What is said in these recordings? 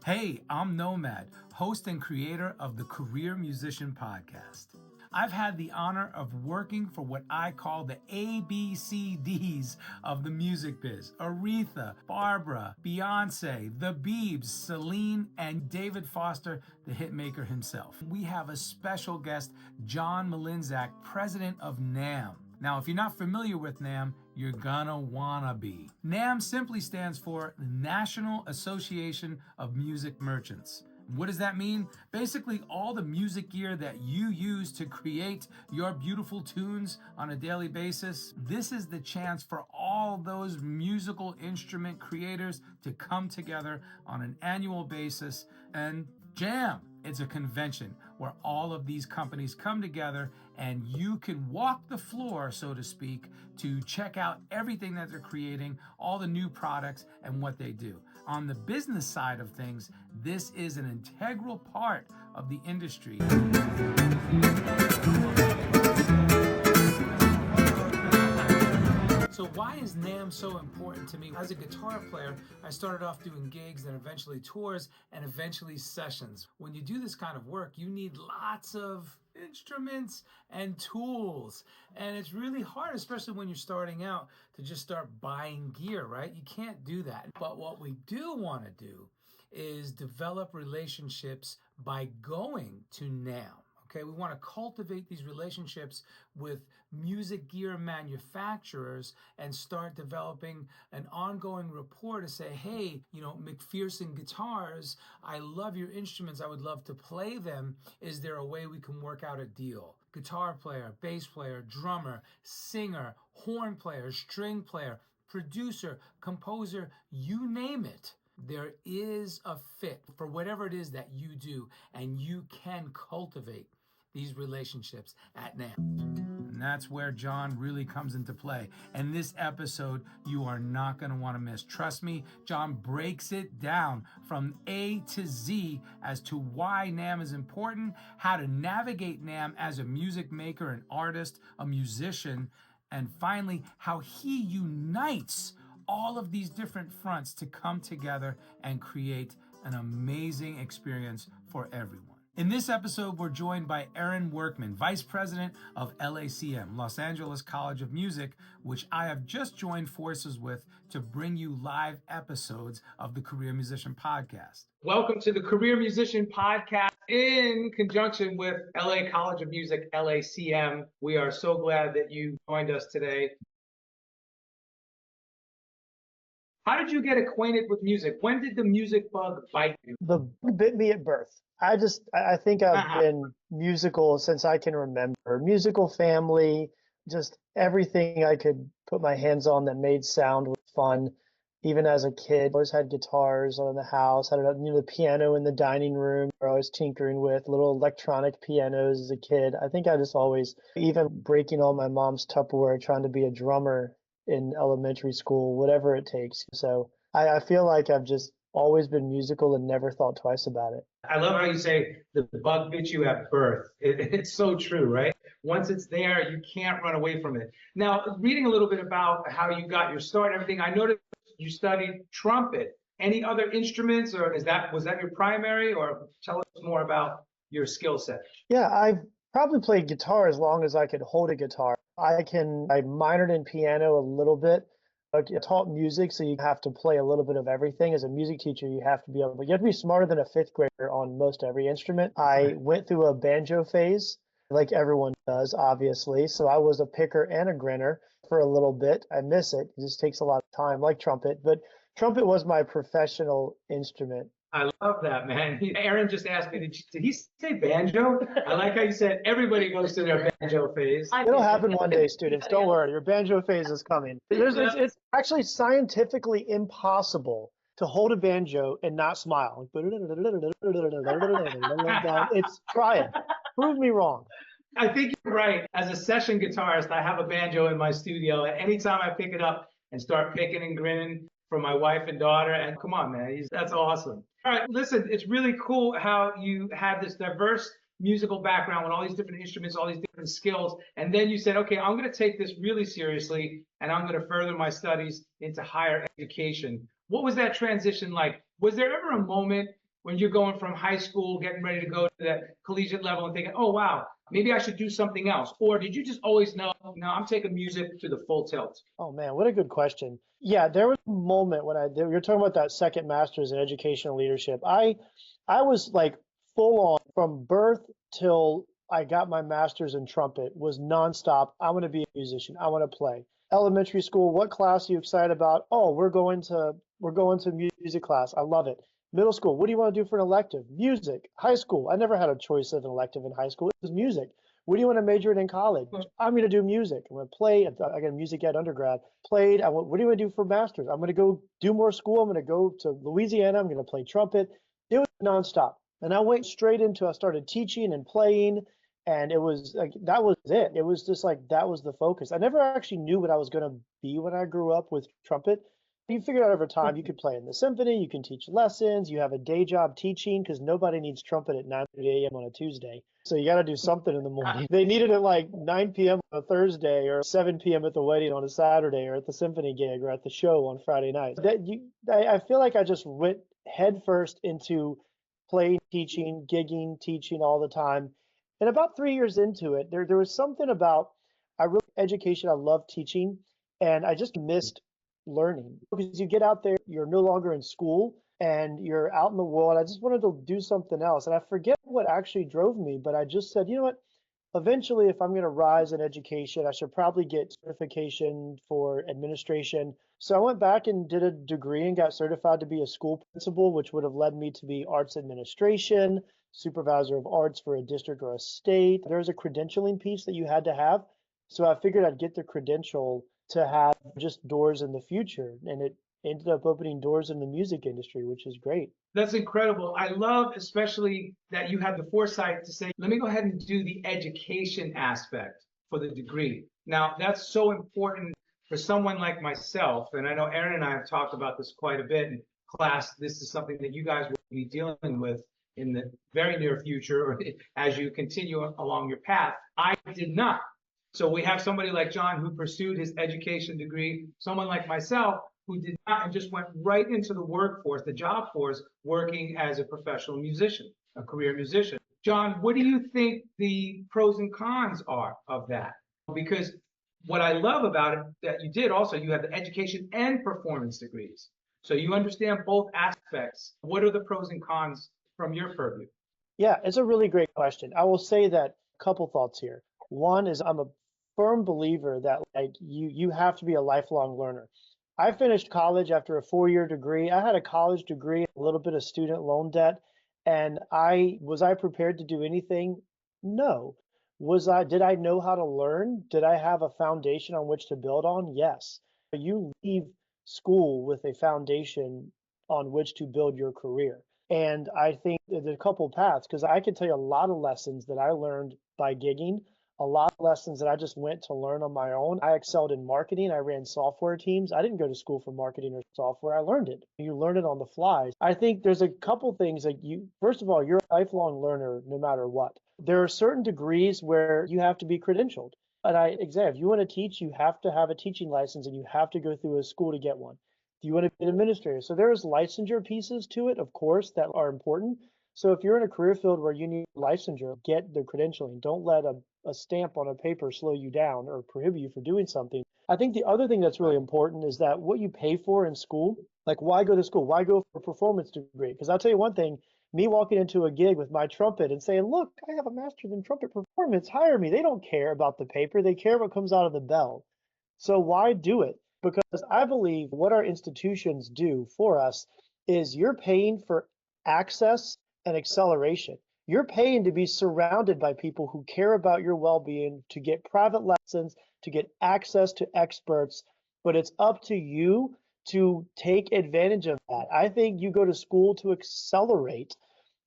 Hey, I'm Nomad, host and creator of the Career Musician Podcast. I've had the honor of working for what I call the ABCDs of the music biz. Aretha, Barbara, Beyonce, The Biebs, Celine, and David Foster, the hitmaker himself. We have a special guest, John Mlynczak, president of NAMM. Now, if you're not familiar with NAMM, you're gonna wanna be. NAMM simply stands for National Association of Music Merchants. What does that mean? Basically, all the music gear that you use to create your beautiful tunes on a daily basis. This is the chance for all those musical instrument creators to come together on an annual basis and jam. It's a convention where all of these companies come together and you can walk the floor, so to speak, to check out everything that they're creating, all the new products and what they do. On the business side of things, this is an integral part of the industry. So why is NAMM so important to me? As a guitar player, I started off doing gigs, then eventually tours, and eventually sessions. When you do this kind of work, you need lots of instruments and tools. And it's really hard, especially when you're starting out, to just start buying gear, right? You can't do that. But what we do want to do is develop relationships by going to NAMM. Okay, we want to cultivate these relationships with music gear manufacturers and start developing an ongoing rapport to say, hey, McPherson Guitars, I love your instruments. I would love to play them. Is there a way we can work out a deal? Guitar player, bass player, drummer, singer, horn player, string player, producer, composer, you name it. There is a fit for whatever it is that you do, and you can cultivate these relationships at NAMM. And that's where John really comes into play. And this episode, you are not going to want to miss. Trust me, John breaks it down from A to Z as to why NAMM is important, how to navigate NAMM as a music maker, an artist, a musician, and finally, how he unites all of these different fronts to come together and create an amazing experience for everyone. In this episode, we're joined by Erin Workman, Vice President of LACM, Los Angeles College of Music, which I have just joined forces with to bring you live episodes of the Career Musician Podcast. Welcome to the Career Musician Podcast in conjunction with LA College of Music, LACM. We are so glad that you joined us today. How did you get acquainted with music? When did the music bug bite you? The bug bit me at birth. I think I've been musical since I can remember. Musical family, just everything I could put my hands on that made sound was fun. Even as a kid, I always had guitars in the house. Had the piano in the dining room. I was tinkering with little electronic pianos as a kid. I think I just always, even breaking all my mom's Tupperware, trying to be a drummer in elementary school, whatever it takes. So I feel like I've just always been musical and never thought twice about it. I love how you say the bug bit you at birth. It's so true, right? Once it's there, you can't run away from it. Now, reading a little bit about how you got your start and everything, I noticed you studied trumpet. Any other instruments, or was that your primary, or tell us more about your skill set? Yeah, I've probably played guitar as long as I could hold a guitar. I minored in piano a little bit. I taught music, so you have to play a little bit of everything. As a music teacher, you have to be smarter than a fifth grader on most every instrument. I went through a banjo phase, like everyone does, obviously. So I was a picker and a grinner for a little bit. I miss it. It just takes a lot of time, like trumpet. But trumpet was my professional instrument. I love that, man. Aaron just asked me, did he say banjo? I like how you said everybody goes through their banjo phase. It'll happen one day, students. Don't worry. Your banjo phase is coming. It's actually scientifically impossible to hold a banjo and not smile. Try it. Prove me wrong. I think you're right. As a session guitarist, I have a banjo in my studio. And anytime I pick it up and start picking and grinning for my wife and daughter, and come on, man, that's awesome. All right, listen, it's really cool how you have this diverse musical background with all these different instruments, all these different skills. And then you said, okay, I'm going to take this really seriously and I'm going to further my studies into higher education. What was that transition like? Was there ever a moment when you're going from high school, getting ready to go to the collegiate level and thinking, oh, wow, maybe I should do something else? Or did you just always know, no, I'm taking music to the full tilt? Oh man, what a good question. Yeah, there was a moment when you're talking about that second master's in educational leadership. I was like full on from birth till I got my master's in trumpet was nonstop. I want to be a musician. I want to play. Elementary school, what class are you excited about? Oh, we're going to music class. I love it. Middle school, what do you want to do for an elective? Music. High school, I never had a choice of an elective in high school. It was music. What do you want to major in college? I'm going to do music. I'm going to play. I got a music ed undergrad. Played. What do you want to do for masters? I'm going to go do more school. I'm going to go to Louisiana. I'm going to play trumpet. It was nonstop. And I went straight into, I started teaching and playing. And it was like, that was it. It was just like, that was the focus. I never actually knew what I was going to be when I grew up with trumpet. You figure out over time, you could play in the symphony, you can teach lessons, you have a day job teaching because nobody needs trumpet at 9:30 a.m. on a Tuesday. So you got to do something in the morning. They need it at like 9 p.m. on a Thursday or 7 p.m. at the wedding on a Saturday or at the symphony gig or at the show on Friday night. I feel like I just went headfirst into playing, teaching, gigging, teaching all the time. And about 3 years into it, there was something about education. I love teaching, and I just missed learning because you get out there, you're no longer in school and you're out in the world. I just wanted to do something else. And I forget what actually drove me, but I just said, you know what? Eventually, if I'm going to rise in education, I should probably get certification for administration. So I went back and did a degree and got certified to be a school principal, which would have led me to be arts administration, supervisor of arts for a district or a state. There's a credentialing piece that you had to have. So I figured I'd get the credential to have just doors in the future. And it ended up opening doors in the music industry, which is great. That's incredible. I love especially that you had the foresight to say, let me go ahead and do the education aspect for the degree. Now, that's so important for someone like myself. And I know Aaron and I have talked about this quite a bit in class. This is something that you guys will be dealing with in the very near future or as you continue along your path. I did not. So we have somebody like John who pursued his education degree, someone like myself who did not and just went right into the workforce, the job force, working as a professional musician, a career musician. John, what do you think the pros and cons are of that? Because what I love about it that you did also, you have the education and performance degrees. So you understand both aspects. What are the pros and cons from your purview? Yeah, it's a really great question. I will say that a couple thoughts here. One is I'm a firm believer that like you have to be a lifelong learner. I finished college after a 4-year degree. I had a college degree, a little bit of student loan debt, and was I prepared to do anything? No. Did I know how to learn? Did I have a foundation on which to build on? Yes. But you leave school with a foundation on which to build your career. And I think there's a couple paths because I can tell you a lot of lessons that I learned by gigging, a lot of lessons that I just went to learn on my own. I excelled in marketing. I ran software teams. I didn't go to school for marketing or software. I learned it. You learn it on the fly. I think there's a couple things that first of all, you're a lifelong learner no matter what. There are certain degrees where you have to be credentialed. And if you want to teach, you have to have a teaching license and you have to go through a school to get one. Do you want to be an administrator? So there's licensure pieces to it, of course, that are important. So if you're in a career field where you need licensure, get the credentialing. Don't let a stamp on a paper slow you down or prohibit you from doing something. I think the other thing that's really important is that what you pay for in school, like why go to school? Why go for a performance degree? Because I'll tell you one thing, me walking into a gig with my trumpet and saying, look, I have a master's in trumpet performance, hire me. They don't care about the paper. They care what comes out of the bell. So why do it? Because I believe what our institutions do for us is you're paying for access and acceleration. You're paying to be surrounded by people who care about your well-being, to get private lessons, to get access to experts, but it's up to you to take advantage of that. I think you go to school to accelerate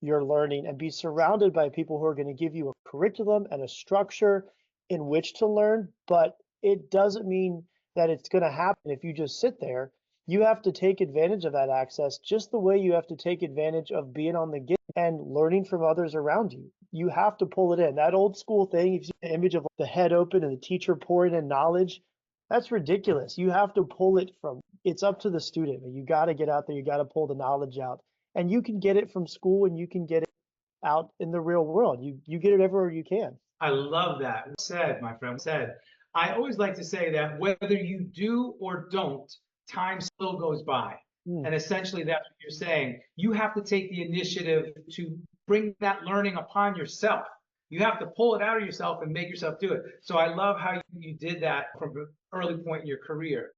your learning and be surrounded by people who are going to give you a curriculum and a structure in which to learn, but it doesn't mean that it's going to happen if you just sit there. You have to take advantage of that access just the way you have to take advantage of being on the gig and learning from others around you. You have to pull it in. That old school thing, if you see the image of the head open and the teacher pouring in knowledge, that's ridiculous. You have to pull it from, it's up to the student. You got to get out there, you got to pull the knowledge out And you can get it from school and you can get it out in the real world. You get it everywhere you can. I love that. Well said, my friend. Well said. I always like to say that whether you do or don't, time still goes by. Mm. And essentially, that's what you're saying. You have to take the initiative to bring that learning upon yourself. You have to pull it out of yourself and make yourself do it. So I love how you did that from an early point in your career.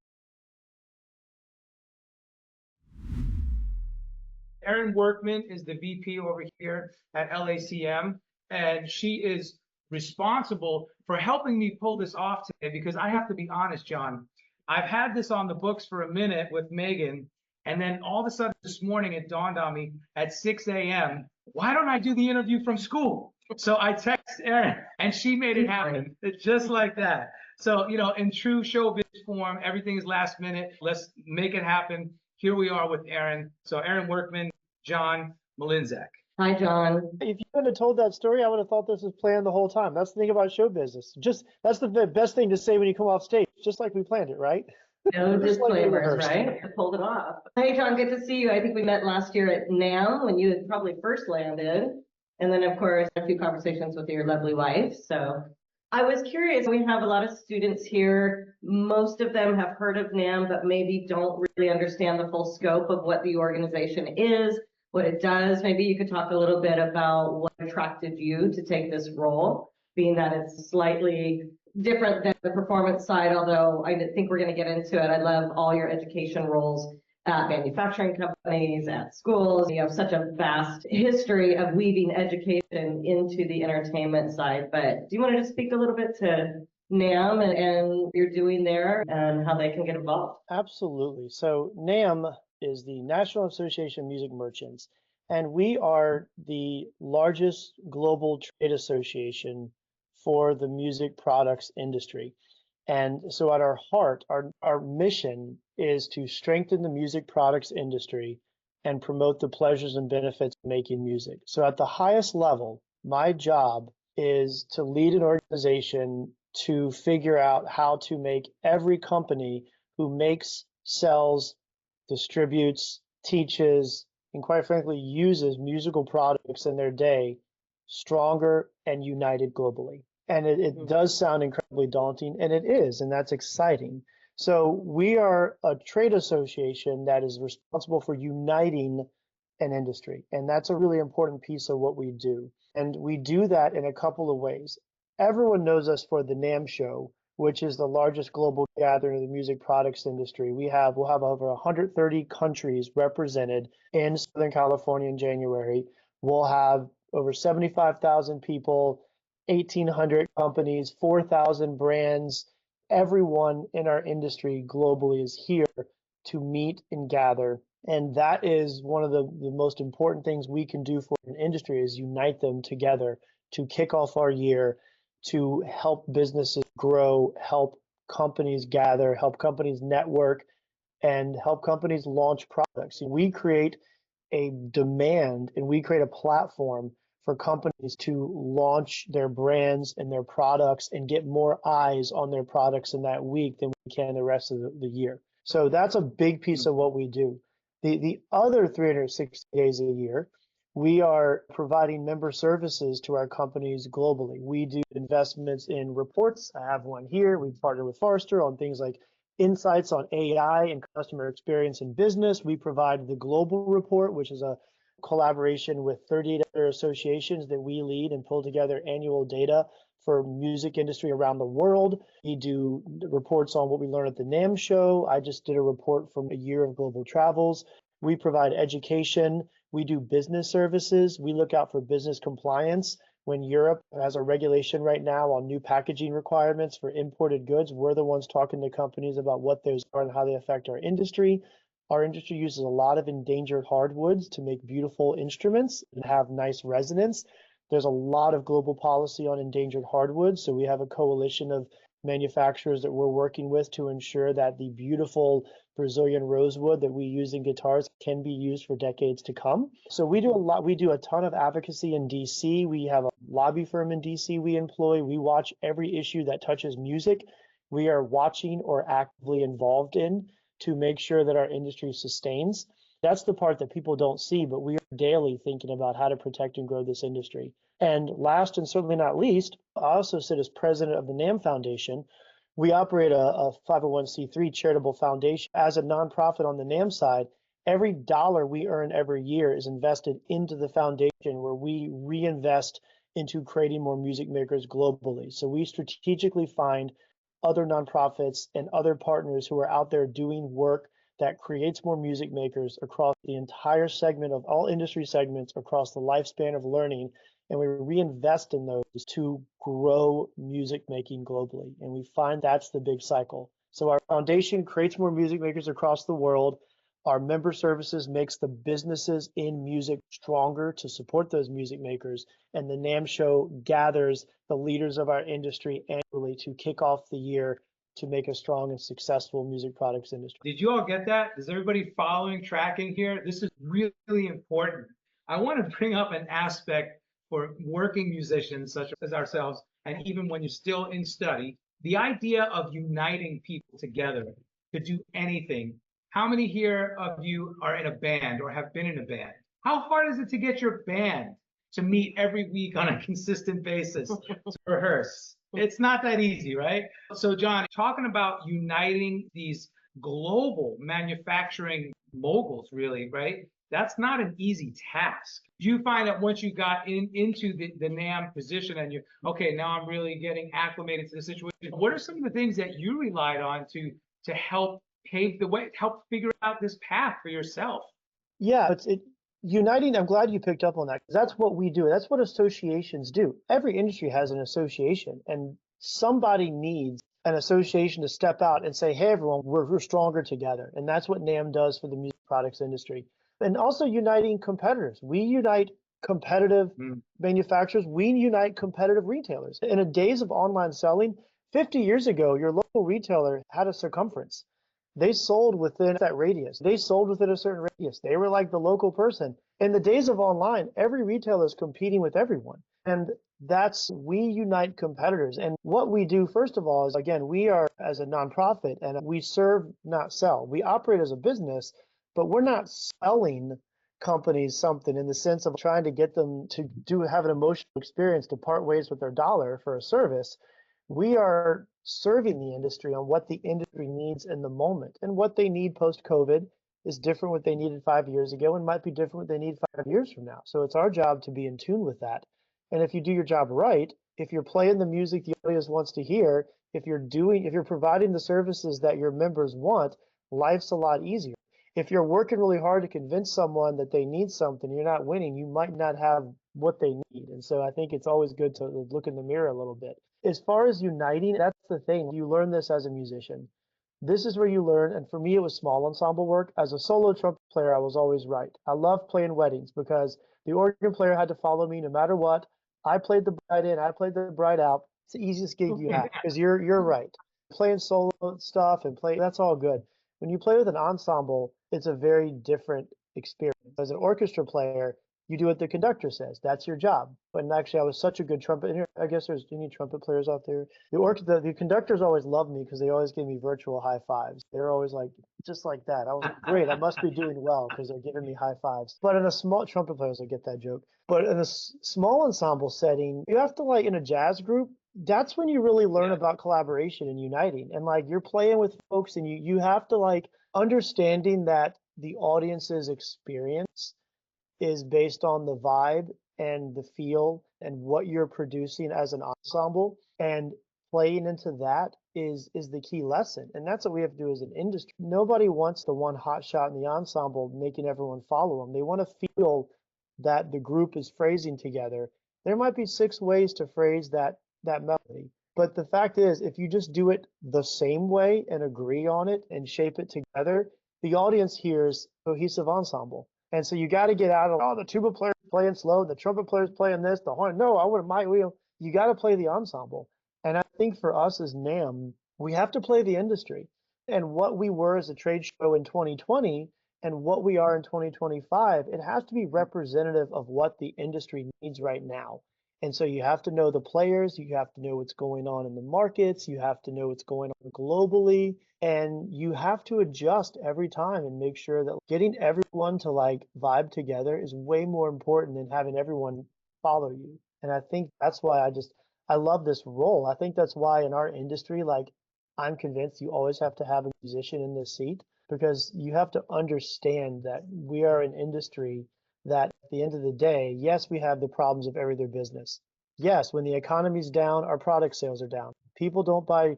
Erin Workman is the VP over here at LACM, and she is responsible for helping me pull this off today, because I have to be honest, John, I've had this on the books for a minute with Megan, and then all of a sudden this morning it dawned on me at 6 a.m., why don't I do the interview from school? So I text Erin, and she made it happen just like that. So, in true showbiz form, everything is last minute. Let's make it happen. Here we are with Erin. So Erin Workman, John Mlynczak. Hi, John. If you wouldn't have told that story, I would have thought this was planned the whole time. That's the thing about show business. That's the best thing to say when you come off stage, just like we planned it, right? No Just like we disclaimers, rehearsed. right? I pulled it off. Hey, John, good to see you. I think we met last year at NAMM when you had probably first landed. And then, of course, a few conversations with your lovely wife. So I was curious. We have a lot of students here. Most of them have heard of NAMM, but maybe don't really understand the full scope of what the organization is, what it does. Maybe you could talk a little bit about what attracted you to take this role, being that it's slightly different than the performance side, although I think we're going to get into it. I love all your education roles at manufacturing companies, at schools. You have such a vast history of weaving education into the entertainment side. But do you want to just speak a little bit to NAMM and what you're doing there and how they can get involved? Absolutely. So NAMM is the National Association of Music Merchants, and we are the largest global trade association for the music products industry. And so at our heart, our mission is to strengthen the music products industry and promote the pleasures and benefits of making music. So at the highest level, my job is to lead an organization to figure out how to make every company who makes, sells, distributes, teaches, and quite frankly, uses musical products in their day stronger and united globally. And it does sound incredibly daunting, and it is, and that's exciting. So we are a trade association that is responsible for uniting an industry, and that's a really important piece of what we do. And we do that in a couple of ways. Everyone knows us for the NAMM show, which is the largest global gathering of the music products industry. We'll have over 130 countries represented in Southern California in January. We'll have over 75,000 people, 1,800 companies, 4,000 brands. Everyone in our industry globally is here to meet and gather. And that is one of the most important things we can do for an industry, is unite them together to kick off our year, to help businesses grow, help companies gather, help companies network, and help companies launch products. We create a demand and we create a platform for companies to launch their brands and their products and get more eyes on their products in that week than we can the rest of the year. So that's a big piece of what we do. The other 360 days a year, we are providing member services to our companies globally. We do investments in reports. I have one here. We've partnered with Forrester on things like insights on AI and customer experience in business. We provide the Global Report, which is a collaboration with 38 other associations that we lead and pull together annual data for music industry around the world. We do reports on what we learn at the NAMM show. I just did a report from a year of global travels. We provide education. We do business services. We look out for business compliance. When Europe has a regulation right now on new packaging requirements for imported goods, we're the ones talking to companies about what those are and how they affect our industry. Our industry uses a lot of endangered hardwoods to make beautiful instruments and have nice resonance. There's a lot of global policy on endangered hardwoods, so we have a coalition of manufacturers that we're working with to ensure that the beautiful Brazilian rosewood that we use in guitars can be used for decades to come. So we do a lot. We do a ton of advocacy in DC. We have a lobby firm in DC we employ. We watch every issue that touches music. We are watching or actively involved in to make sure that our industry sustains. That's the part that people don't see, but we are daily thinking about how to protect and grow this industry. And last and certainly not least, I also sit as president of the NAMM Foundation. We operate a 501c3 charitable foundation. As a nonprofit on the NAMM side, every dollar we earn every year is invested into the foundation where we reinvest into creating more music makers globally. So we strategically find other nonprofits and other partners who are out there doing work that creates more music makers across the entire segment of all industry segments across the lifespan of learning. And we reinvest in those to grow music making globally. And we find that's the big cycle. So our foundation creates more music makers across the world. Our member services makes the businesses in music stronger to support those music makers. And the NAMM show gathers the leaders of our industry annually to kick off the year to make a strong and successful music products industry. Did you all get that? Is everybody following, tracking here? This is really important. I want to bring up an aspect for working musicians such as ourselves, and even when you're still in study, the idea of uniting people together to do anything. How many here of you are in a band or have been in a band? How hard is it to get your band to meet every week on a consistent basis to rehearse? It's not that easy, right? So John, talking about uniting these global manufacturing moguls, really, right? That's not an easy task. Do you find that once you got into the NAMM position and okay, now I'm really getting acclimated to the situation, what are some of the things that you relied on to help pave the way, help figure out this path for yourself? Yeah, uniting, I'm glad you picked up on that, because that's what we do. That's what associations do. Every industry has an association, and somebody needs an association to step out and say, hey, everyone, we're stronger together. And that's what NAMM does for the music products industry. And also uniting competitors. We unite competitive manufacturers. We unite competitive retailers. In the days of online selling, 50 years ago, your local retailer had a circumference. They sold within that radius. They sold within a certain radius. They were like the local person. In the days of online, every retailer is competing with everyone. And we unite competitors. And what we do, first of all, is, again, we are as a nonprofit and we serve, not sell. We operate as a business, but we're not selling companies something in the sense of trying to get them to have an emotional experience, to part ways with their dollar for a service. We are serving the industry on what the industry needs in the moment, and what they need post-COVID is different what they needed 5 years ago and might be different what they need 5 years from now. So it's our job to be in tune with that. And if you do your job right, if you're playing the music the audience wants to hear, if you're providing the services that your members want, life's a lot easier. If you're working really hard to convince someone that they need something, you're not winning, you might not have what they need. And so I think it's always good to look in the mirror a little bit. As far as uniting, that's the thing. You learn this as a musician. This is where you learn. And for me, it was small ensemble work. As a solo trumpet player, I was always right. I love playing weddings because the organ player had to follow me no matter what. I played the bride in, I played the bride out. It's the easiest gig you have because you're right. Playing solo stuff that's all good. When you play with an ensemble, it's a very different experience. As an orchestra player, you do what the conductor says. That's your job. And actually, I was such a good trumpet. I guess there's any trumpet players out there. The conductors always loved me because they always give me virtual high fives. They're always like, just like that. I was like, great. I must be doing well because they're giving me high fives. But in a small trumpet players, I get that joke. But in a small ensemble setting, you have to, like, in a jazz group, that's when you really learn about collaboration and uniting. And like, you're playing with folks, and you have to, like, understanding that the audience's experience is based on the vibe and the feel and what you're producing as an ensemble, and playing into that is the key lesson. And that's what we have to do as an industry. Nobody wants the one hot shot in the ensemble making everyone follow them. They want to feel that the group is phrasing together. There might be 6 ways to phrase that melody, but the fact is, if you just do it the same way and agree on it and shape it together, the audience hears cohesive ensemble. And so you got to get out of, the tuba player's playing slow, the trumpet player's playing this, the horn. No, I wouldn't mind. You got to play the ensemble. And I think for us as NAMM, we have to play the industry. And what we were as a trade show in 2020 and what we are in 2025, it has to be representative of what the industry needs right now. And so you have to know the players, you have to know what's going on in the markets, you have to know what's going on globally, and you have to adjust every time and make sure that getting everyone to like vibe together is way more important than having everyone follow you. And I think that's why I love this role. I think that's why in our industry, like I'm convinced you always have to have a musician in this seat because you have to understand that we are an industry that at the end of the day, yes, we have the problems of every other business. Yes, when the economy's down, our product sales are down. People don't buy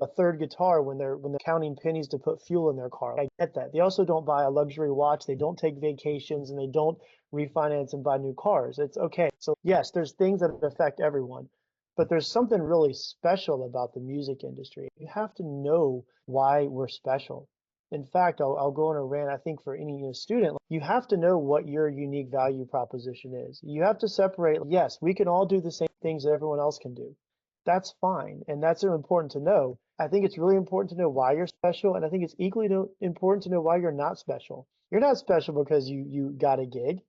a third guitar when they're counting pennies to put fuel in their car. I get that. They also don't buy a luxury watch, they don't take vacations, and they don't refinance and buy new cars. It's okay. So yes, there's things that affect everyone, but there's something really special about the music industry. You have to know why we're special. In fact, I'll go on a rant. I think for any student, you have to know what your unique value proposition is. You have to separate, yes, we can all do the same things that everyone else can do. That's fine. And that's important to know. I think it's really important to know why you're special. And I think it's equally important to know why you're not special. You're not special because you got a gig.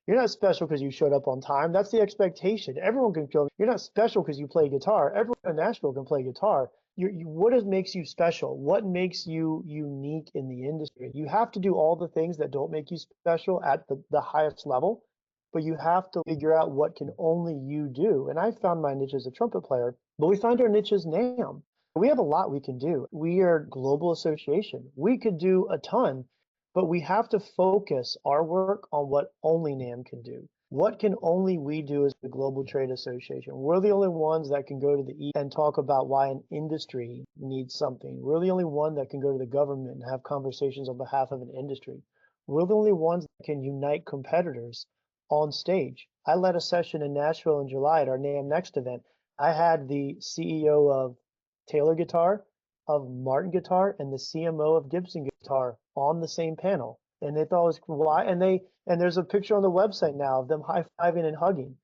You're not special because you showed up on time. That's the expectation. Everyone can go. You're not special because you play guitar. Everyone in Nashville can play guitar. What makes you special? What makes you unique in the industry? You have to do all the things that don't make you special at the highest level, but you have to figure out what can only you do. And I found my niche as a trumpet player, but we find our niche as NAMM. We have a lot we can do. We are a global association. We could do a ton, but we have to focus our work on what only NAMM can do. What can only we do as the Global Trade Association? We're the only ones that can go to the East and talk about why an industry needs something. We're the only one that can go to the government and have conversations on behalf of an industry. We're the only ones that can unite competitors on stage. I led a session in Nashville in July at our NAMM Next event. I had the CEO of Taylor Guitar, of Martin Guitar, and the CMO of Gibson Guitar on the same panel. And they thought it was why, and there's a picture on the website now of them high-fiving and hugging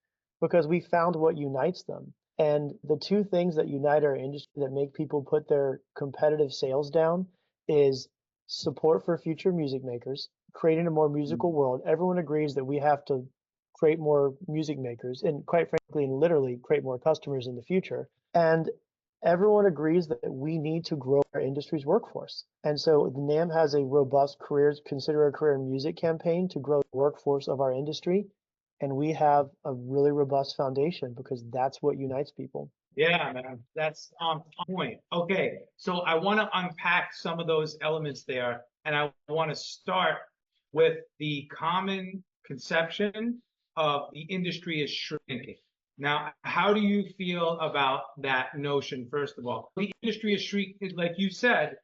because we found what unites them. And the two things that unite our industry that make people put their competitive sales down is support for future music makers, creating a more musical world. Everyone agrees that we have to create more music makers and quite frankly and literally create more customers in the future. And everyone agrees that we need to grow our industry's workforce. And so the NAMM has a robust consider a career in music campaign to grow the workforce of our industry. And we have a really robust foundation because that's what unites people. Yeah, man, that's on point. Okay, so I want to unpack some of those elements there, and I want to start with the common conception of the industry is shrinking. Now, how do you feel about that notion, first of all? The industry is shrinking, like you said,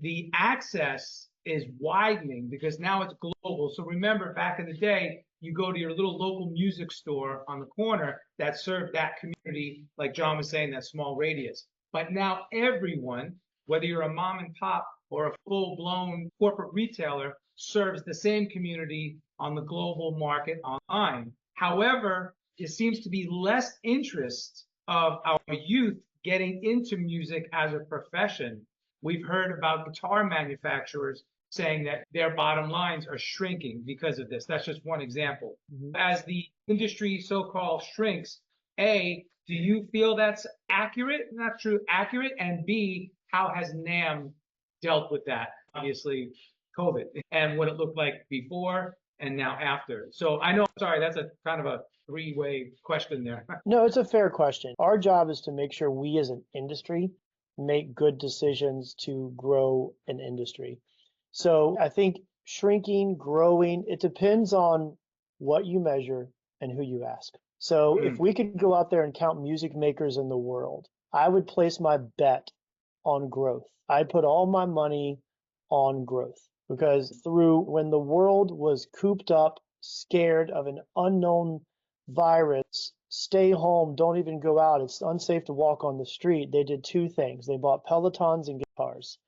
the access is widening because now it's global. So remember, back in the day, you go to your little local music store on the corner that served that community, like John was saying, that small radius. But now everyone, whether you're a mom and pop or a full-blown corporate retailer, serves the same community on the global market online. However, it seems to be less interest of our youth getting into music as a profession. We've heard about guitar manufacturers saying that their bottom lines are shrinking because of this. That's just one example. As the industry so-called shrinks, A, do you feel that's accurate? Not true, accurate. And B, how has NAMM dealt with that? Obviously, COVID and what it looked like before and now after. So I know, sorry, that's a kind of a three-way question there. No, it's a fair question. Our job is to make sure we as an industry make good decisions to grow an industry. So I think shrinking, growing, it depends on what you measure and who you ask. So if we could go out there and count music makers in the world, I would place my bet on growth. I'd put all my money on growth because when the world was cooped up, scared of an unknown virus, stay home, don't even go out, it's unsafe to walk on the street, they did two things. They bought Pelotons and guitars.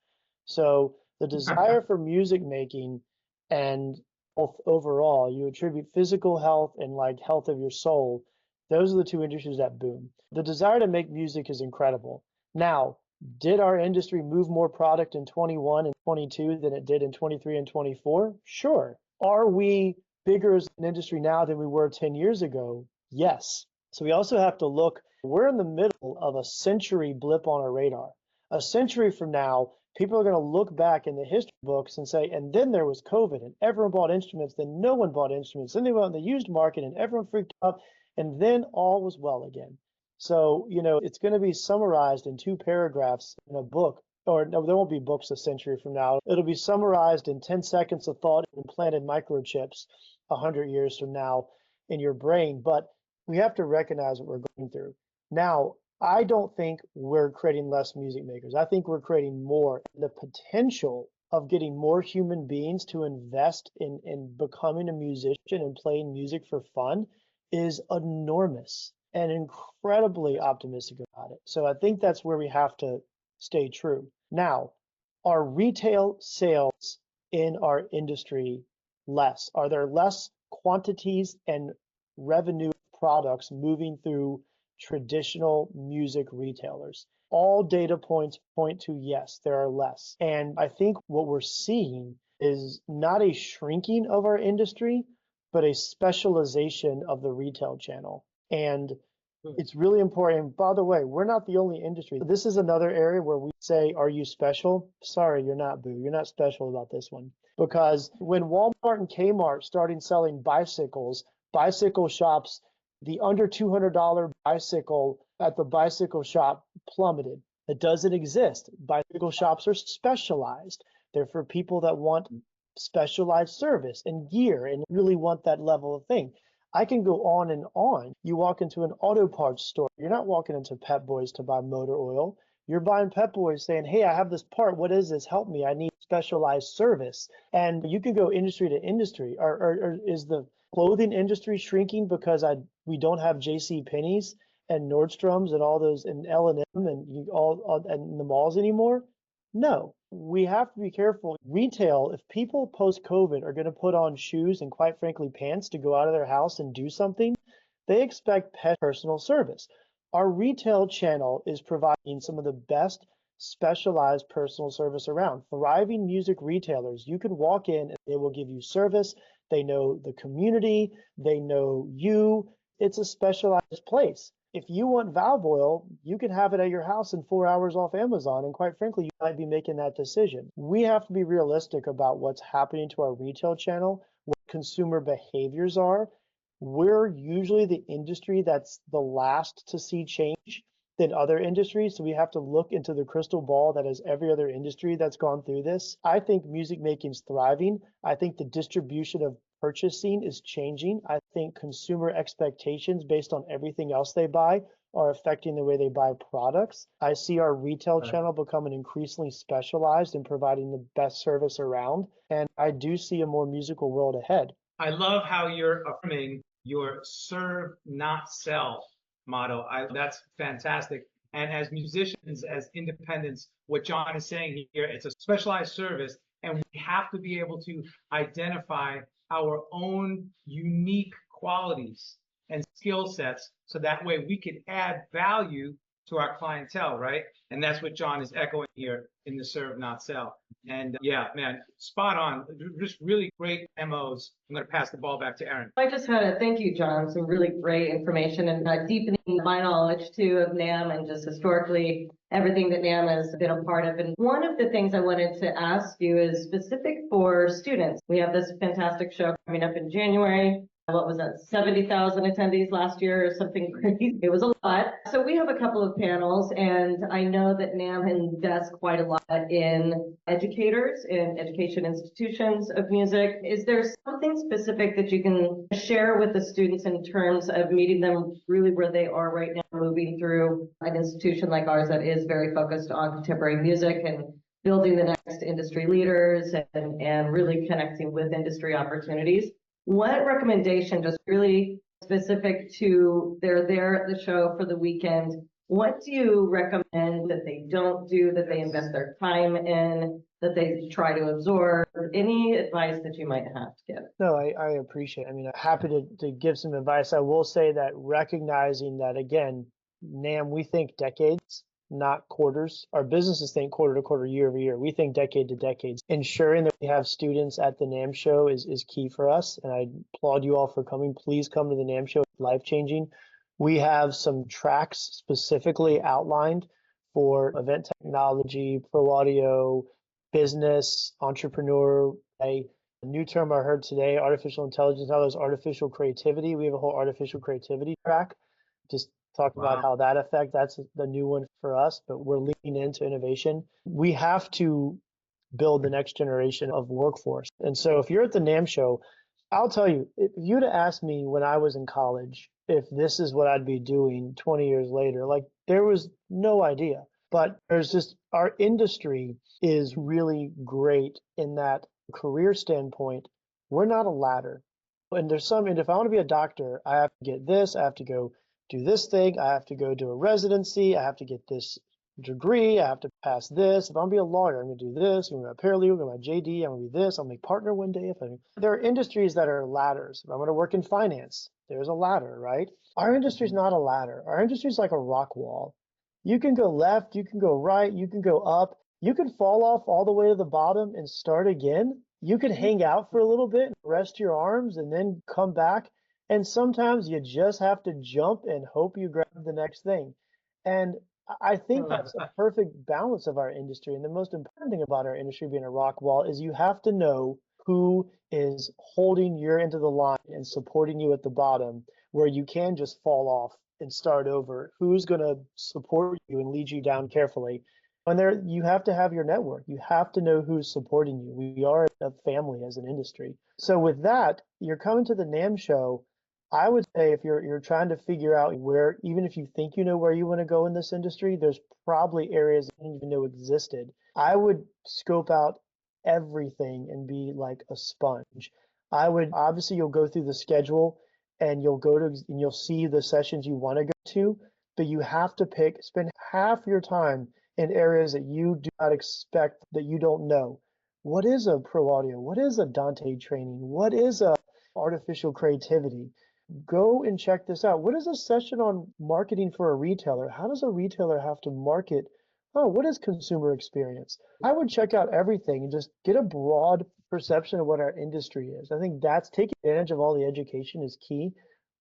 So the desire for music making and health overall, you attribute physical health and like health of your soul. Those are the two industries that boom. The desire to make music is incredible. Now, did our industry move more product in 21 and 22 than it did in 23 and 24? Sure. Are we bigger as an industry now than we were 10 years ago? Yes. So we also have to look, we're in the middle of a century blip on our radar. A century from now, people are going to look back in the history books and say, and then there was COVID and everyone bought instruments, then no one bought instruments. Then they went on the used market and everyone freaked out, and then all was well again. So, it's going to be summarized in 2 paragraphs in a book, or no, there won't be books a century from now. It'll be summarized in 10 seconds of thought and implanted microchips 100 years from now in your brain. But we have to recognize what we're going through. Now, I don't think we're creating less music makers. I think we're creating more. The potential of getting more human beings to invest in becoming a musician and playing music for fun is enormous, and incredibly optimistic about it. So I think that's where we have to stay true. Now, are retail sales in our industry less? Are there less quantities and revenue products moving through traditional music retailers? All data points point to yes, there are less. And I think what we're seeing is not a shrinking of our industry, but a specialization of the retail channel. And it's really important. By the way, we're not the only industry. This is another area where we say, are you special? Sorry, you're not, boo. You're not special about this one. Because when Walmart and Kmart started selling bicycles, bicycle shops, the under $200 bicycle at the bicycle shop plummeted. It doesn't exist. Bicycle shops are specialized. They're for people that want specialized service and gear and really want that level of thing. I can go on and on. You walk into an auto parts store. You're not walking into Pep Boys to buy motor oil. You're buying Pep Boys saying, hey, I have this part. What is this? Help me. I need specialized service. And you can go industry to industry. Or is the clothing industry shrinking because we don't have J.C. Penney's and Nordstrom's and all those and L&M and all and the malls anymore? No, we have to be careful. Retail, if people post-COVID are going to put on shoes and quite frankly pants to go out of their house and do something, they expect personal service. Our retail channel is providing some of the best specialized personal service around. Thriving music retailers, you can walk in and they will give you service. They know the community, they know you. It's a specialized place. If you want valve oil, you can have it at your house in 4 hours off Amazon. And quite frankly, you might be making that decision. We have to be realistic about what's happening to our retail channel, what consumer behaviors are. We're usually the industry that's the last to see change than other industries. So we have to look into the crystal ball that is every other industry that's gone through this. I think music making is thriving. I think the distribution of purchasing is changing. I think consumer expectations based on everything else they buy are affecting the way they buy products. I see our retail channel becoming increasingly specialized in providing the best service around. And I do see a more musical world ahead. I love how you're affirming your serve, not sell motto. That's fantastic. And as musicians, as independents, what John is saying here, it's a specialized service, and we have to be able to identify our own unique qualities and skill sets so that way we can add value to our clientele, right? And that's what John is echoing here in the serve, not sell. And yeah, man, spot on. Just really great MOs. I'm going to pass the ball back to Erin. I just had to thank you, John. Some really great information and deepening my knowledge too of NAMM and just historically everything that NAMM has been a part of. And one of the things I wanted to ask you is specific for students. We have this fantastic show coming up in January. What was that, 70,000 attendees last year or something crazy? It was a lot. So we have a couple of panels, and I know that NAMM invests quite a lot in educators in education institutions of music. Is there something specific that you can share with the students in terms of meeting them really where they are right now, moving through an institution like ours that is very focused on contemporary music and building the next industry leaders and really connecting with industry opportunities? What recommendation, just really specific to they're there at the show for the weekend, what do you recommend that they don't do, that they invest their time in, that they try to absorb? Any advice that you might have to give? No, I appreciate it. I mean, I'm happy to give some advice. I will say that recognizing that, again, NAMM, we think decades, not quarters. Our businesses think quarter to quarter, year over year. We think decade to decades. Ensuring that we have students at the NAMM show is key for us. And I applaud you all for coming. Please come to the NAMM show. It's life-changing. We have some tracks specifically outlined for event technology, pro audio, business, entrepreneur. A new term I heard today, artificial intelligence, how there's artificial creativity. We have a whole artificial creativity track. Just talk about how that affects. That's the new one for us, but we're leaning into innovation. We have to build the next generation of workforce. And so if you're at the NAMM show, I'll tell you, if you'd have asked me when I was in college if this is what I'd be doing 20 years later, like there was no idea. But there's just, our industry is really great in that career standpoint, we're not a ladder. And there's some, and if I want to be a doctor, I have to get this, I have to go do this thing, I have to go do a residency, I have to get this degree, I have to pass this. If I'm gonna be a lawyer, I'm gonna do this, I'm gonna be a paralegal, I'm gonna be a JD, I'm gonna be this, I'll make partner one day. There are industries that are ladders. If I'm gonna work in finance, there's a ladder, right? Our industry is not a ladder. Our industry is like a rock wall. You can go left, you can go right, you can go up, you can fall off all the way to the bottom and start again. You can hang out for a little bit, rest your arms, and then come back. And sometimes you just have to jump and hope you grab the next thing. And I think that's a perfect balance of our industry. And the most important thing about our industry being a rock wall is you have to know who is holding your end of the line and supporting you at the bottom, where you can just fall off and start over. Who's going to support you and lead you down carefully? And there, you have to have your network. You have to know who's supporting you. We are a family as an industry. So with that, you're coming to the NAMM show. I would say if you're trying to figure out where, even if you think you know where you want to go in this industry, there's probably areas you didn't even know existed. I would scope out everything and be like a sponge. I would, obviously you'll go through the schedule and you'll go to, and you'll see the sessions you want to go to, but you have to spend half your time in areas that you do not expect, that you don't know. What is a pro audio? What is a Dante training? What is a artificial creativity? Go and check this out. What is a session on marketing for a retailer? How does a retailer have to market? Oh, what is consumer experience? I would check out everything and just get a broad perception of what our industry is. I think that's taking advantage of all the education is key.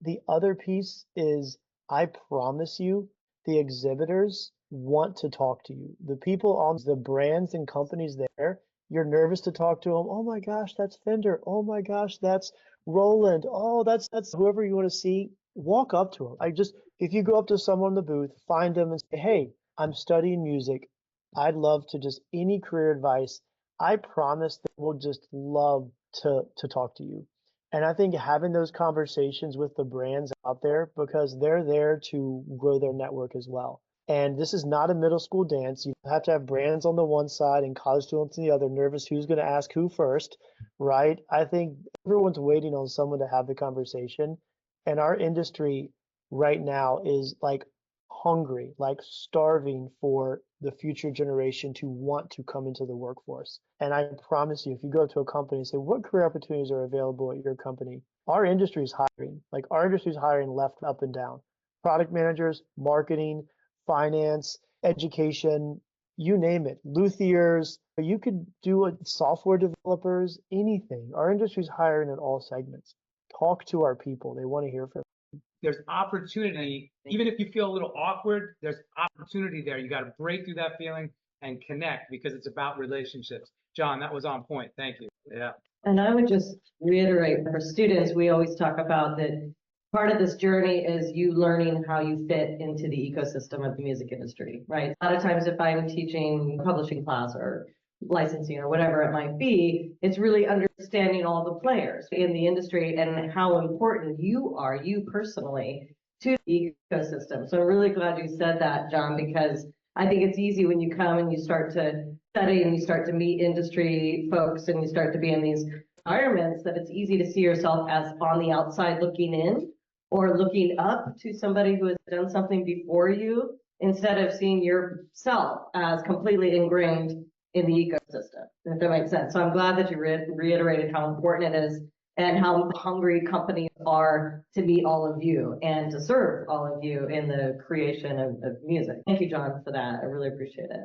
The other piece is, I promise you, the exhibitors want to talk to you. The people on the brands and companies there, you're nervous to talk to them. Oh my gosh, that's Fender. Oh my gosh, that's Roland. Oh, that's whoever you want to see. Walk up to them. If you go up to someone in the booth, find them and say, hey, I'm studying music. I'd love to just any career advice. I promise they will just love to talk to you. And I think having those conversations with the brands out there, because they're there to grow their network as well. And this is not a middle school dance. You have to have brands on the one side and college students on the other, nervous who's going to ask who first, right? I think everyone's waiting on someone to have the conversation. And our industry right now is like hungry, like starving for the future generation to want to come into the workforce. And I promise you, if you go to a company and say, what career opportunities are available at your company? Our industry is hiring. Like our industry is hiring left, up, and down. Product managers, marketing, finance, education, you name it, luthiers. You could do it, software developers, anything. Our industry is hiring in all segments. Talk to our people. They want to hear from you. There's opportunity. Even if you feel a little awkward, there's opportunity there. You got to break through that feeling and connect, because it's about relationships. John, that was on point. Thank you. Yeah. And I would just reiterate for students, we always talk about that part of this journey is you learning how you fit into the ecosystem of the music industry, right? A lot of times if I'm teaching publishing class or licensing or whatever it might be, it's really understanding all the players in the industry and how important you are, you personally, to the ecosystem. So I'm really glad you said that, John, because I think it's easy when you come and you start to study and you start to meet industry folks and you start to be in these environments that it's easy to see yourself as on the outside looking in or looking up to somebody who has done something before you, instead of seeing yourself as completely ingrained in the ecosystem, if that makes sense. So I'm glad that you reiterated how important it is and how hungry companies are to meet all of you and to serve all of you in the creation of music. Thank you, John, for that. I really appreciate it.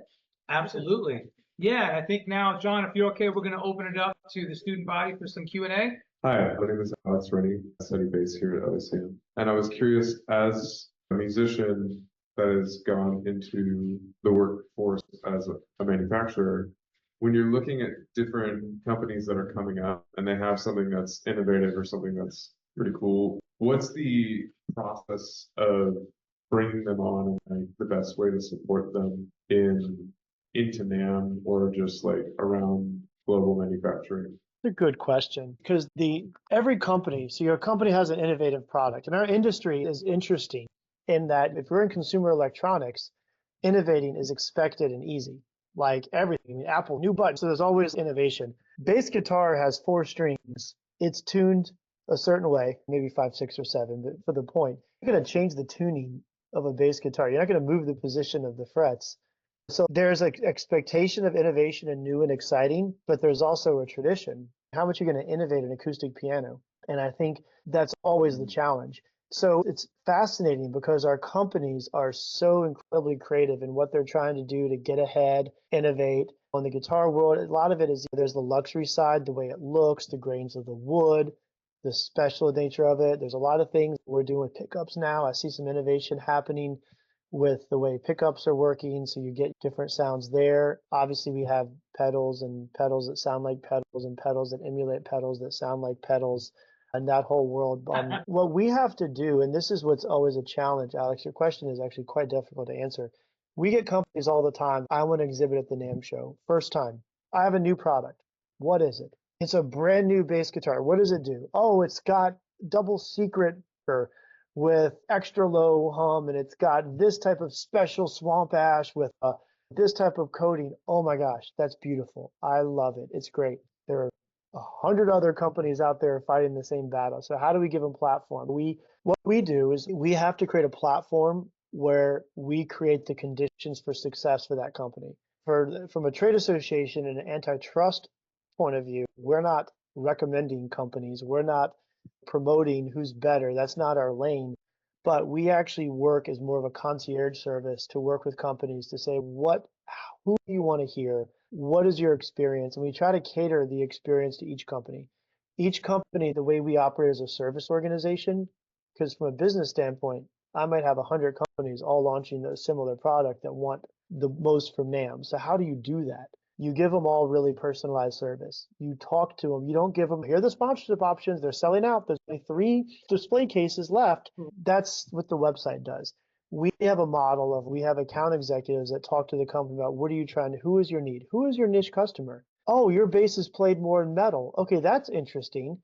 Absolutely. Yeah, and I think now, John, if you're okay, we're going to open it up to the student body for some Q&A. Hi, my name is Alex Rennie, study base here at LSU. And I was curious, as a musician that has gone into the workforce as a manufacturer, when you're looking at different companies that are coming up and they have something that's innovative or something that's pretty cool, what's the process of bringing them on and like, the best way to support them into NAMM or just like around global manufacturing? A good question, because every company, so your company has an innovative product, and our industry is interesting in that if we're in consumer electronics, innovating is expected and easy, like everything. I mean, Apple, new button, so there's always innovation. Bass guitar has 4 strings. It's tuned a certain way, maybe 5, 6, or 7, but for the point, you're going to change the tuning of a bass guitar. You're not going to move the position of the frets. So there's an expectation of innovation and new and exciting, but there's also a tradition. How much are you going to innovate an acoustic piano? And I think that's always the challenge. So it's fascinating because our companies are so incredibly creative in what they're trying to do to get ahead, innovate. On the guitar world, a lot of it is there's the luxury side, the way it looks, the grains of the wood, the special nature of it. There's a lot of things we're doing with pickups now. I see some innovation happening with the way pickups are working, so you get different sounds there. Obviously, we have pedals and pedals that sound like pedals and pedals that emulate pedals that sound like pedals, and that whole world. What we have to do, and this is what's always a challenge, Alex, your question is actually quite difficult to answer. We get companies all the time. I want to exhibit at the NAMM show. First time. I have a new product. What is it? It's a brand new bass guitar. What does it do? Oh, it's got double secret with extra low hum, and it's got this type of special swamp ash with this type of coating. Oh my gosh, that's beautiful. I love it. It's great. There are 100 other companies out there fighting the same battle. So how do we give them platform? What we do is we have to create a platform where we create the conditions for success for that company. From a trade association and an antitrust point of view, we're not recommending companies. We're not promoting who's better. That's not our lane. But we actually work as more of a concierge service to work with companies to say, who do you want to hear? What is your experience? And we try to cater the experience to each company. Each company, the way we operate as a service organization, because from a business standpoint, I might have 100 companies all launching a similar product that want the most from NAMM. So how do you do that? You give them all really personalized service. You talk to them. You don't give them, here are the sponsorship options. They're selling out. There's only 3 display cases left. That's what the website does. We have a model of, we have account executives that talk to the company about who is your need? Who is your niche customer? Oh, your bass is played more in metal. Okay, that's interesting.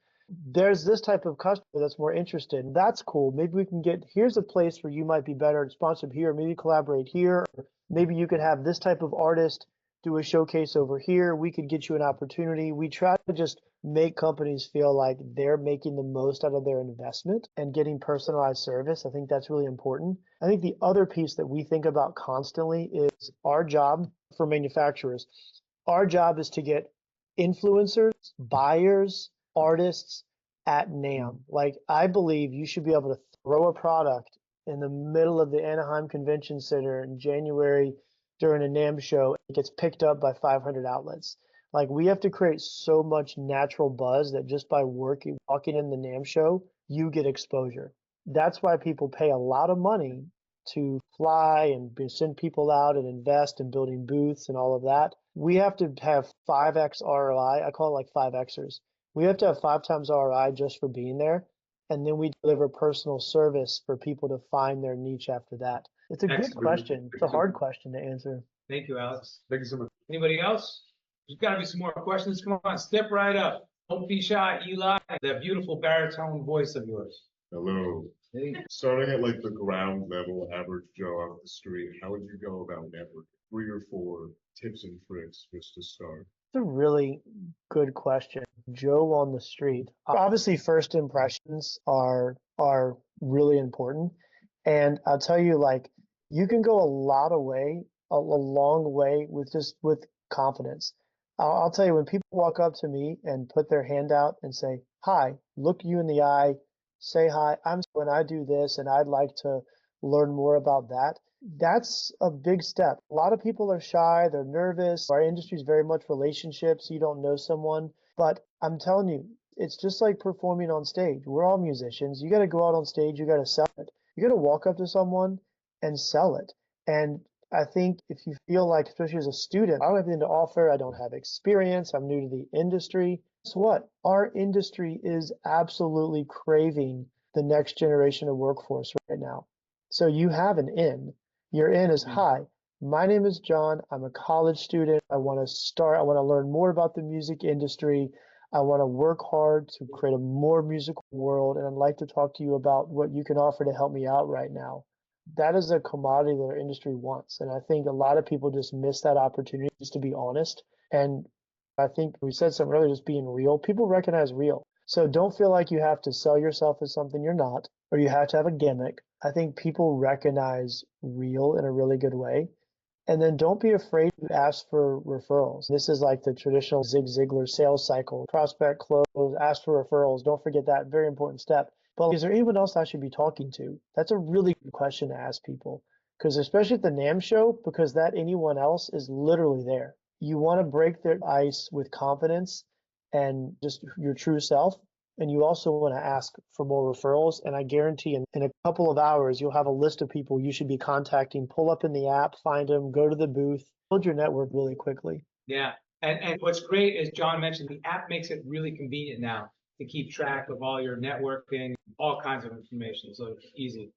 There's this type of customer that's more interested. That's cool. Maybe we can here's a place where you might be better sponsored here. Maybe collaborate here. Or maybe you could have this type of artist do a showcase over here. We could get you an opportunity. We try to just make companies feel like they're making the most out of their investment and getting personalized service. I think that's really important. I think the other piece that we think about constantly is our job for manufacturers. Our job is to get influencers, buyers, artists at NAMM. Like, I believe you should be able to throw a product in the middle of the Anaheim Convention Center in January during a NAMM show. It gets picked up by 500 outlets. Like, we have to create so much natural buzz that just by walking in the NAMM show, you get exposure. That's why people pay a lot of money to fly and send people out and invest in building booths and all of that. We have to have 5x ROI. I call it like 5xers. We have to have 5 times ROI just for being there. And then we deliver personal service for people to find their niche after that. It's a good question. It's a hard question to answer. Thank you, Alex. Thank you so much. Anybody else? There's got to be some more questions. Come on, step right up. Don't be shy, Eli. That beautiful baritone voice of yours. Hello. Hey. Starting at like the ground level, average Joe off the street, how would you go about networking? 3 or 4 tips and tricks just to start. It's a really good question. Joe on the street. Obviously, first impressions are really important. And I'll tell you, like, you can go a long way with confidence. I'll tell you, when people walk up to me and put their hand out and say, hi, look you in the eye, say hi, when I do this and I'd like to learn more about that. that's a big step. A lot of people are shy, they're nervous. Our industry is very much relationships. You don't know someone, but I'm telling you, it's just like performing on stage. We're all musicians. You got to go out on stage, you got to sell it. You got to walk up to someone and sell it. And I think if you feel like, especially as a student, I don't have anything to offer, I don't have experience, I'm new to the industry. Guess what? Our industry is absolutely craving the next generation of workforce right now. So you have an in. Your in is, hi, my name is John. I'm a college student. I want to learn more about the music industry. I want to work hard to create a more musical world. And I'd like to talk to you about what you can offer to help me out right now. That is a commodity that our industry wants. And I think a lot of people just miss that opportunity just to be honest. And I think we said something earlier, just being real. People recognize real. So don't feel like you have to sell yourself as something you're not, or you have to have a gimmick. I think people recognize real in a really good way. And then don't be afraid to ask for referrals. This is like the traditional Zig Ziglar sales cycle. Prospect, close, ask for referrals. Don't forget that very important step. But is there anyone else I should be talking to? That's a really good question to ask people. Because especially at the NAMM show, because that anyone else is literally there. You want to break their ice with confidence and just your true self. And you also want to ask for more referrals. And I guarantee in a couple of hours, you'll have a list of people you should be contacting. Pull up in the app, find them, go to the booth, build your network really quickly. Yeah. And what's great is John mentioned the app makes it really convenient now to keep track of all your networking, all kinds of information. So it's easy.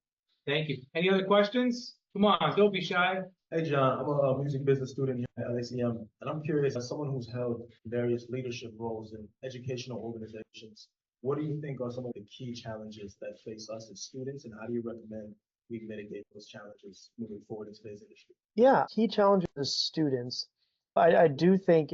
Thank you. Any other questions? Come on, don't be shy. Hey, John, I'm a music business student here at LACM, and I'm curious, as someone who's held various leadership roles in educational organizations, what do you think are some of the key challenges that face us as students, and how do you recommend we mitigate those challenges moving forward in today's industry? Yeah, key challenges as students. I do think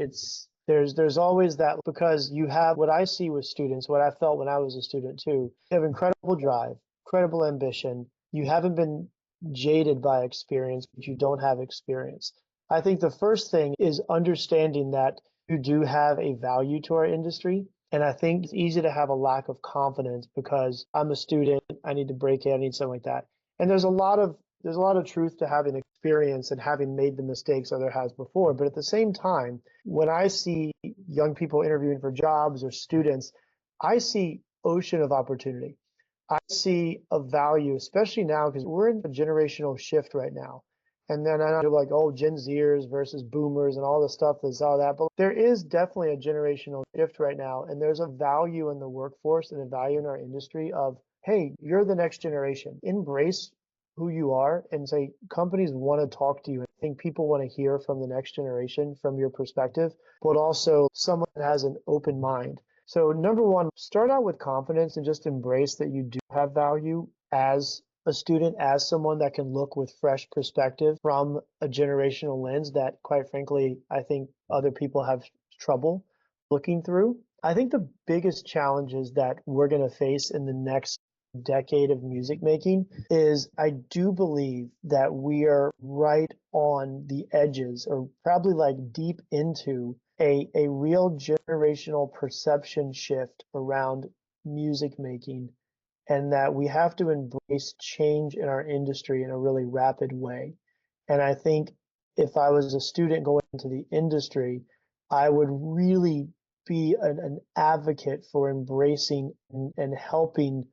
there's always that, because you have what I see with students, what I felt when I was a student too. You have incredible drive, incredible ambition. You haven't been jaded by experience, but you don't have experience. I think the first thing is understanding that you do have a value to our industry. And I think it's easy to have a lack of confidence because I'm a student, I need to break in, I need something like that. And there's a lot of truth to having experience and having made the mistakes other has before. But at the same time, when I see young people interviewing for jobs or students, I see ocean of opportunity. I see a value, especially now, because we're in a generational shift right now. And then I know like, oh, Gen Zers versus boomers and all the stuff that's all that. But there is definitely a generational shift right now. And there's a value in the workforce and a value in our industry of, hey, you're the next generation. Embrace who you are and say companies want to talk to you. I think people want to hear from the next generation from your perspective, but also someone that has an open mind. So number one, start out with confidence and just embrace that you do have value as a student, as someone that can look with fresh perspective from a generational lens that, quite frankly, I think other people have trouble looking through. I think the biggest challenges that we're going to face in the next decade of music making is I do believe that we are right on the edges, or probably like deep into a real generational perception shift around music making, and that we have to embrace change in our industry in a really rapid way. And I think if I was a student going into the industry, I would really be an advocate for embracing and helping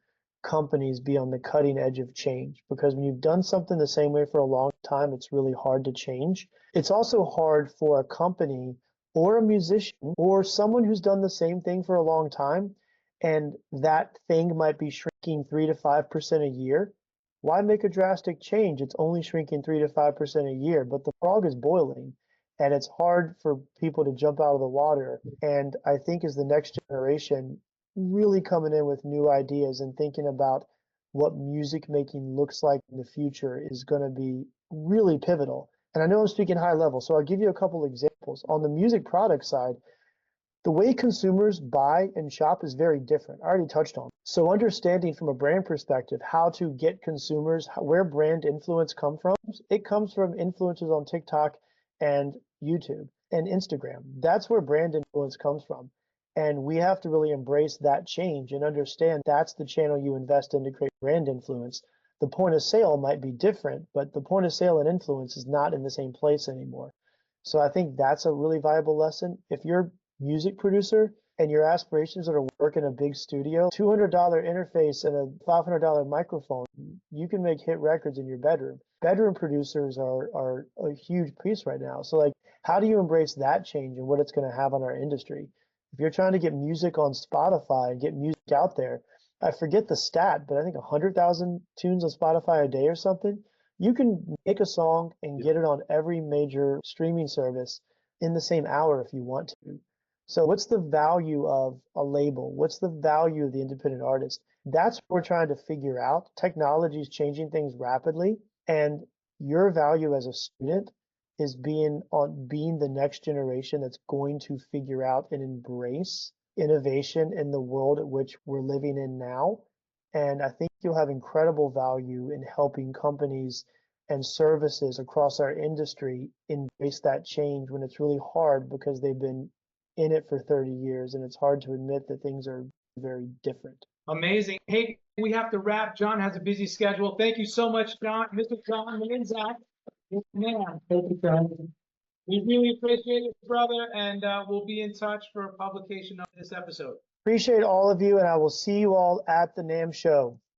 companies be on the cutting edge of change, because when you've done something the same way for a long time, it's really hard to change. It's also hard for a company or a musician or someone who's done the same thing for a long time, and that thing might be shrinking 3 to 5% a year. Why make a drastic change? It's only shrinking 3 to 5% a year, but the frog is boiling, and it's hard for people to jump out of the water. And I think as the next generation really coming in with new ideas and thinking about what music making looks like in the future is going to be really pivotal. And I know I'm speaking high level, so I'll give you a couple examples. On the music product side, the way consumers buy and shop is very different. I already touched on it. So understanding from a brand perspective how to get consumers, where brand influence come from, it comes from influencers on TikTok and YouTube and Instagram. That's where brand influence comes from. And we have to really embrace that change and understand that's the channel you invest in to create brand influence. The point of sale might be different, but the point of sale and influence is not in the same place anymore. So I think that's a really valuable lesson. If you're a music producer and your aspirations are to work in a big studio, $200 interface and a $500 microphone, you can make hit records in your bedroom. Bedroom producers are a huge piece right now. So like, how do you embrace that change and what it's going to have on our industry? If you're trying to get music on Spotify and get music out there, I forget the stat, but I think 100,000 tunes on Spotify a day or something. You can make a song and get it on every major streaming service in the same hour if you want to. So what's the value of a label? What's the value of the independent artist? That's what we're trying to figure out. Technology is changing things rapidly, and your value as a student is being the next generation that's going to figure out and embrace innovation in the world at which we're living in now. And I think you'll have incredible value in helping companies and services across our industry embrace that change when it's really hard because they've been in it for 30 years and it's hard to admit that things are very different. Amazing. Hey, we have to wrap. John has a busy schedule. Thank you so much, John, Mr. John Mlynczak. Man, Thank you, John. we really appreciate it, brother, and we'll be in touch for a publication of this episode. Appreciate all of you, and I will see you all at the NAMM show.